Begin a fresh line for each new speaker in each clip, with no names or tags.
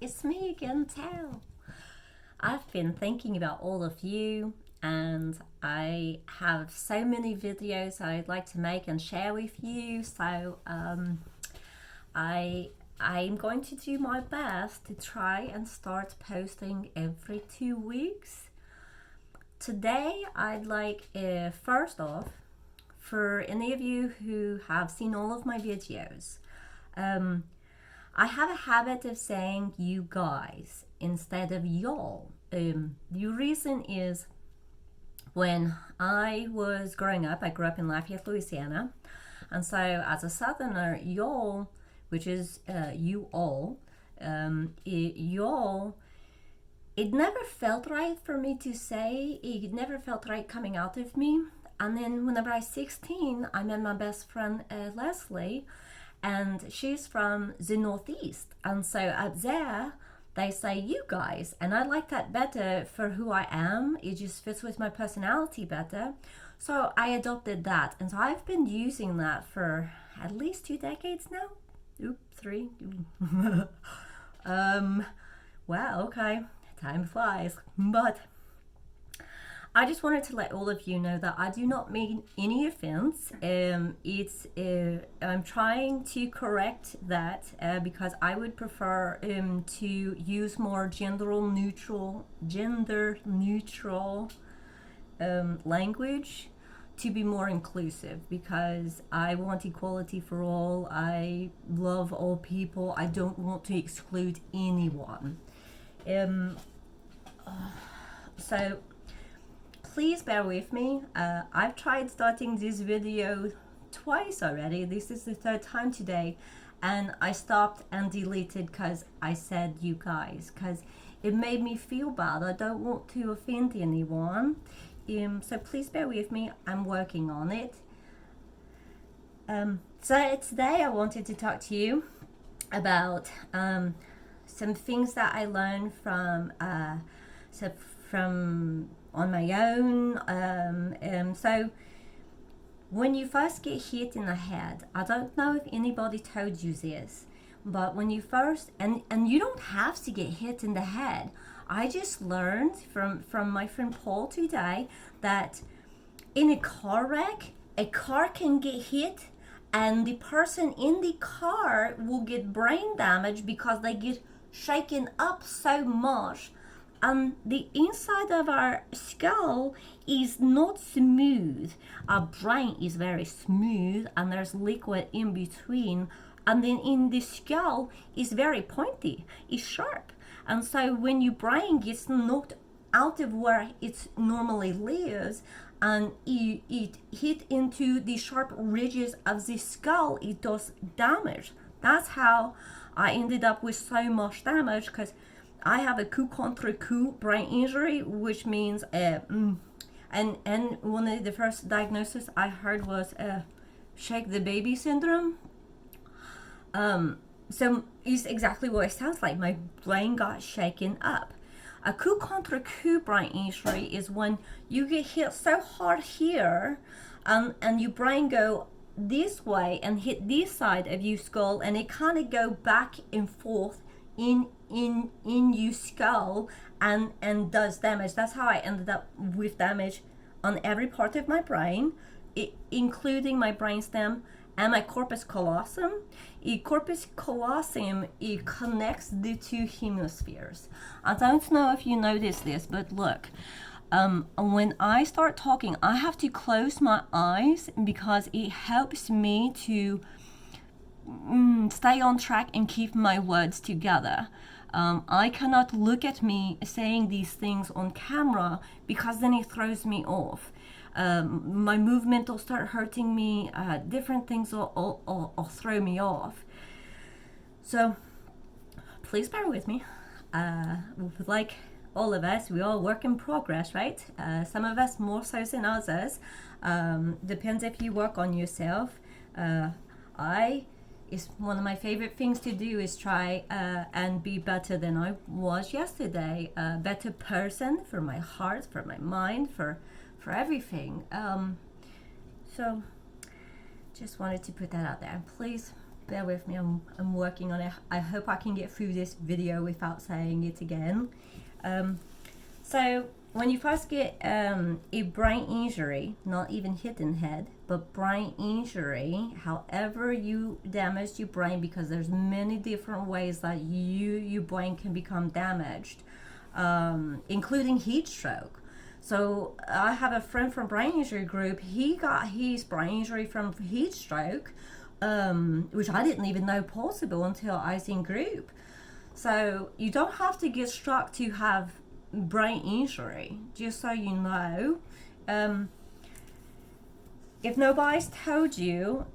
it's me again, Tao. I've been thinking about all of you, and I have so many videos I'd like to make and share with you. I I'm going to do my best to try and start posting every 2 weeks. Today, I'd like first off, for any of you who have seen all of my videos, um, I have a habit of saying you guys instead of y'all. The reason is when I was growing up, I grew up in Lafayette, Louisiana. And so, as a southerner, y'all, which is you all, y'all, it never felt right for me to say. It never felt right coming out of me. And then, whenever I was 16, I met my best friend Leslie, and she's from the Northeast. And so up there, they say you guys, and I like that better for who I am. It just fits with my personality better. So I adopted that, and so I've been using that for at least 2 decades now. Oop, three. Well, okay, time flies. But I just wanted to let all of you know that I do not mean any offense. I'm trying to correct that because I would prefer to use more gender neutral language to be more inclusive, because I want equality for all. I love all people. I don't want to exclude anyone. So please bear with me. I've tried starting this video twice already. This is the third time today, and I stopped and deleted because I said you guys, because it made me feel bad. I don't want to offend anyone. So please bear with me. I'm working on it. So today I wanted to talk to you about some things that I learned from on my own. So when you first get hit in the head, I don't know if anybody told you this, but when you first, and you don't have to get hit in the head. I just learned from my friend Paul today that in a car wreck, a car can get hit and the person in the car will get brain damage because they get shaken up so much. And the inside of our skull is not smooth. Our brain is very smooth, and there's liquid in between. And then in the skull is very pointy, it's sharp. And so when your brain gets knocked out of where it normally lives, and it hit into the sharp ridges of the skull, it does damage. That's how I ended up with so much damage, because I have a coup contre coup brain injury, which means and one of the first diagnoses I heard was shake the baby syndrome. So it's exactly what it sounds like. My brain got shaken up. A coup contre coup brain injury is when you get hit so hard here, and your brain go this way and hit this side of your skull, and it kind of go back and forth in your skull and does damage. That's how I ended up with damage on every part of my brain, including my brainstem and my corpus callosum. Corpus callosum, it connects the two hemispheres. I don't know if you noticed this, but look, when I start talking, I have to close my eyes because it helps me to stay on track and keep my words together. I cannot look at me saying these things on camera because then it throws me off. My movement will start hurting me. Different things will throw me off. So please bear with me. Like all of us, we all work in progress, right? Some of us more so than others. Depends if you work on yourself. It's one of my favorite things to do is try and be better than I was yesterday. A better person for my heart, for my mind, for everything. So just wanted to put that out there. Please bear with me, I'm working on it. I hope I can get through this video without saying it again. So when you first get a brain injury, not even hidden head, but brain injury, however you damage your brain, because there's many different ways that your brain can become damaged, including heat stroke. So I have a friend from brain injury group. He got his brain injury from heat stroke, which I didn't even know possible until I was in group. So you don't have to get struck to have brain injury, just so you know. If nobody's told you,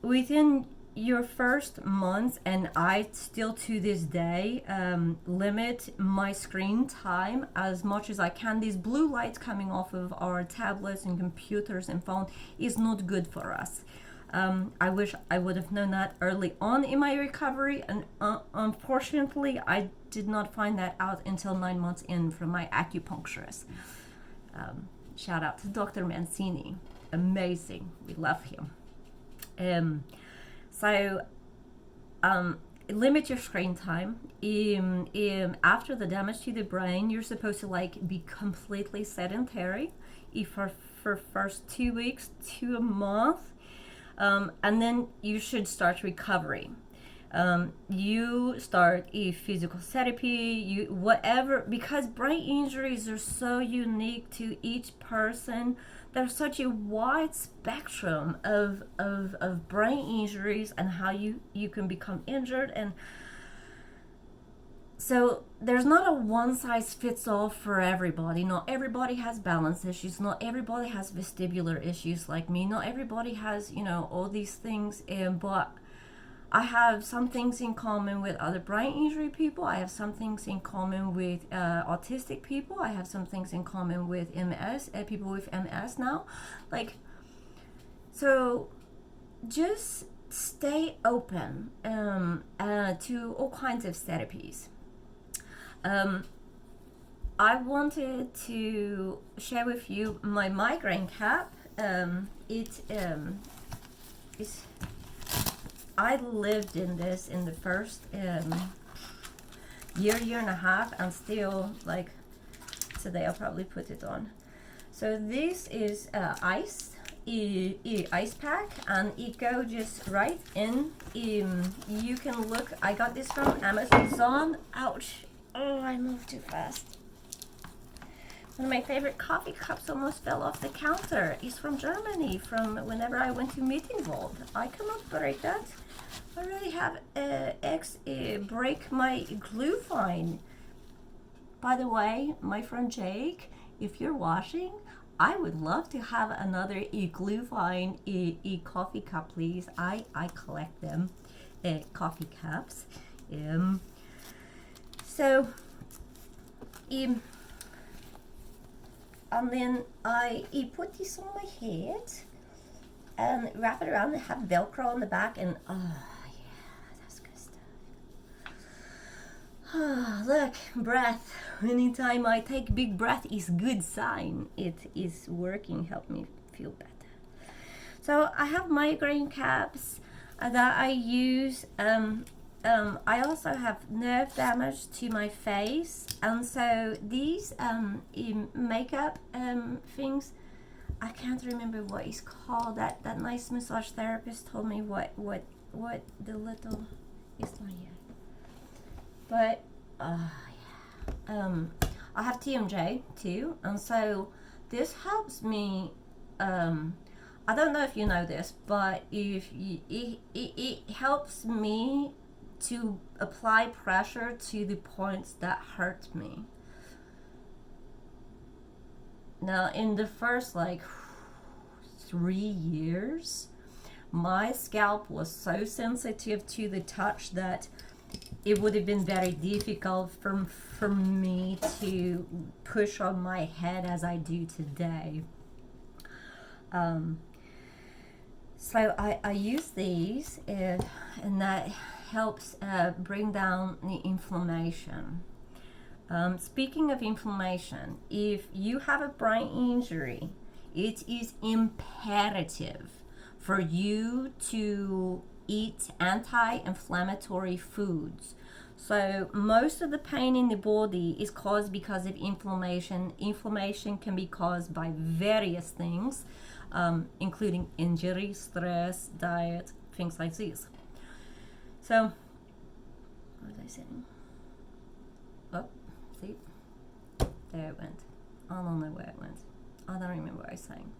within your first month, and I still to this day limit my screen time as much as I can. These blue lights coming off of our tablets and computers and phone is not good for us. I wish I would have known that early on in my recovery, and unfortunately I did not find that out until 9 months in from my acupuncturist. Shout out to Dr. Mancini. Amazing. We love him. So limit your screen time. After the damage to the brain, you're supposed to like be completely sedentary for first 2 weeks to a month, and then you should start recovery. You start a physical therapy, whatever, because brain injuries are so unique to each person. There's such a wide spectrum of brain injuries and how you can become injured, and so there's not a one size fits all for everybody. Not everybody has balance issues, not everybody has vestibular issues like me, not everybody has, all these things, but I have some things in common with other brain injury people. I have some things in common with autistic people. I have some things in common with MS, people with MS now. So just stay open to all kinds of therapies. I wanted to share with you my migraine cap. I lived in this in the first year and a half, and still, today I'll probably put it on. So this is ice pack, and it go just right in. You can look, I got this from Amazon. Ouch, oh, I moved too fast. One of my favorite coffee cups almost fell off the counter. It's from Germany, from whenever I went to Meeting Vault. I cannot break that. I already have break my glue fine. By the way, my friend Jake, if you're watching, I would love to have another glue fine coffee cup, please. I collect them, coffee cups. And then I put this on my head and wrap it around and have Velcro on the back, and oh yeah, that's good stuff. Look, breath. Anytime I take big breath is good sign. It is working, help me feel better. So I have migraine caps that I use. I also have nerve damage to my face, and so these makeup things, I can't remember what it's called. That nice massage therapist told me what the little, it's not yet, but I have TMJ too, and so this helps me. I don't know if you know this, but it helps me to apply pressure to the points that hurt me. Now, in the first 3 years, my scalp was so sensitive to the touch that it would have been very difficult for me to push on my head as I do today. So I use these, and that helps bring down the inflammation. Speaking of inflammation, if you have a brain injury, it is imperative for you to eat anti-inflammatory foods. So most of the pain in the body is caused because of inflammation. Inflammation can be caused by various things, including injury, stress, diet, things like this. So, what was I saying? Oh, see? There it went. I don't know where it went. I don't remember what I was saying.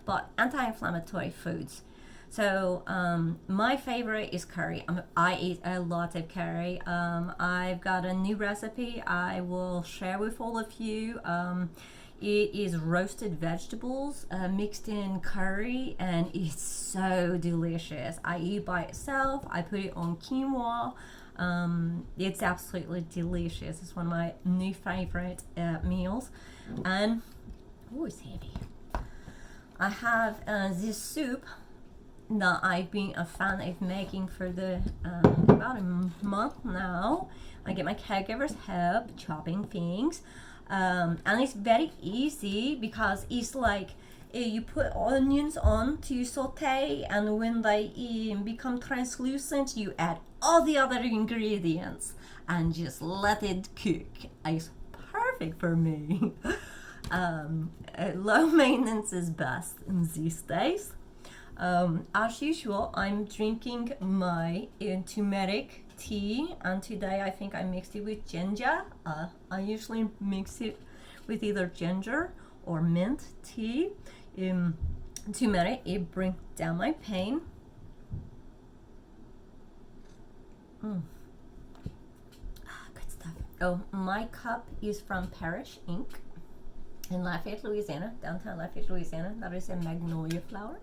But anti-inflammatory foods. So my favorite is curry. I eat a lot of curry. I've got a new recipe I will share with all of you. It is roasted vegetables mixed in curry, and it's so delicious. I eat by itself. I put it on quinoa. It's absolutely delicious. It's one of my new favorite meals. And oh, it's heavy. I have this soup that I've been a fan of making for the about a month now. I get my caregiver's help chopping things, and it's very easy because it's like you put onions on to saute, and when they become translucent, you add all the other ingredients and just let it cook. It's perfect for me. Low maintenance is best in these days. As usual, I'm drinking my turmeric tea, and today I think I mixed it with ginger. I usually mix it with either ginger or mint tea. Turmeric, it brings down my pain. Good stuff. Oh, my cup is from Parrish Inc. in Lafayette, Louisiana, downtown Lafayette, Louisiana. That is a magnolia flower.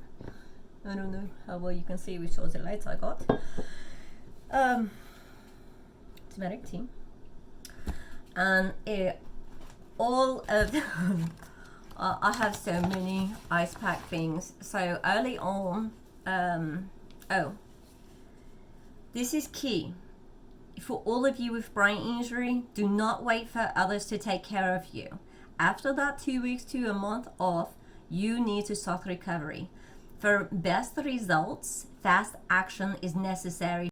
I don't know how well you can see with all the lights I got. Turmeric tea. And all of the I have so many ice pack things. So early on, this is key. For all of you with brain injury, do not wait for others to take care of you. After that 2 weeks to a month off, you need to start recovery. For best results, fast action is necessary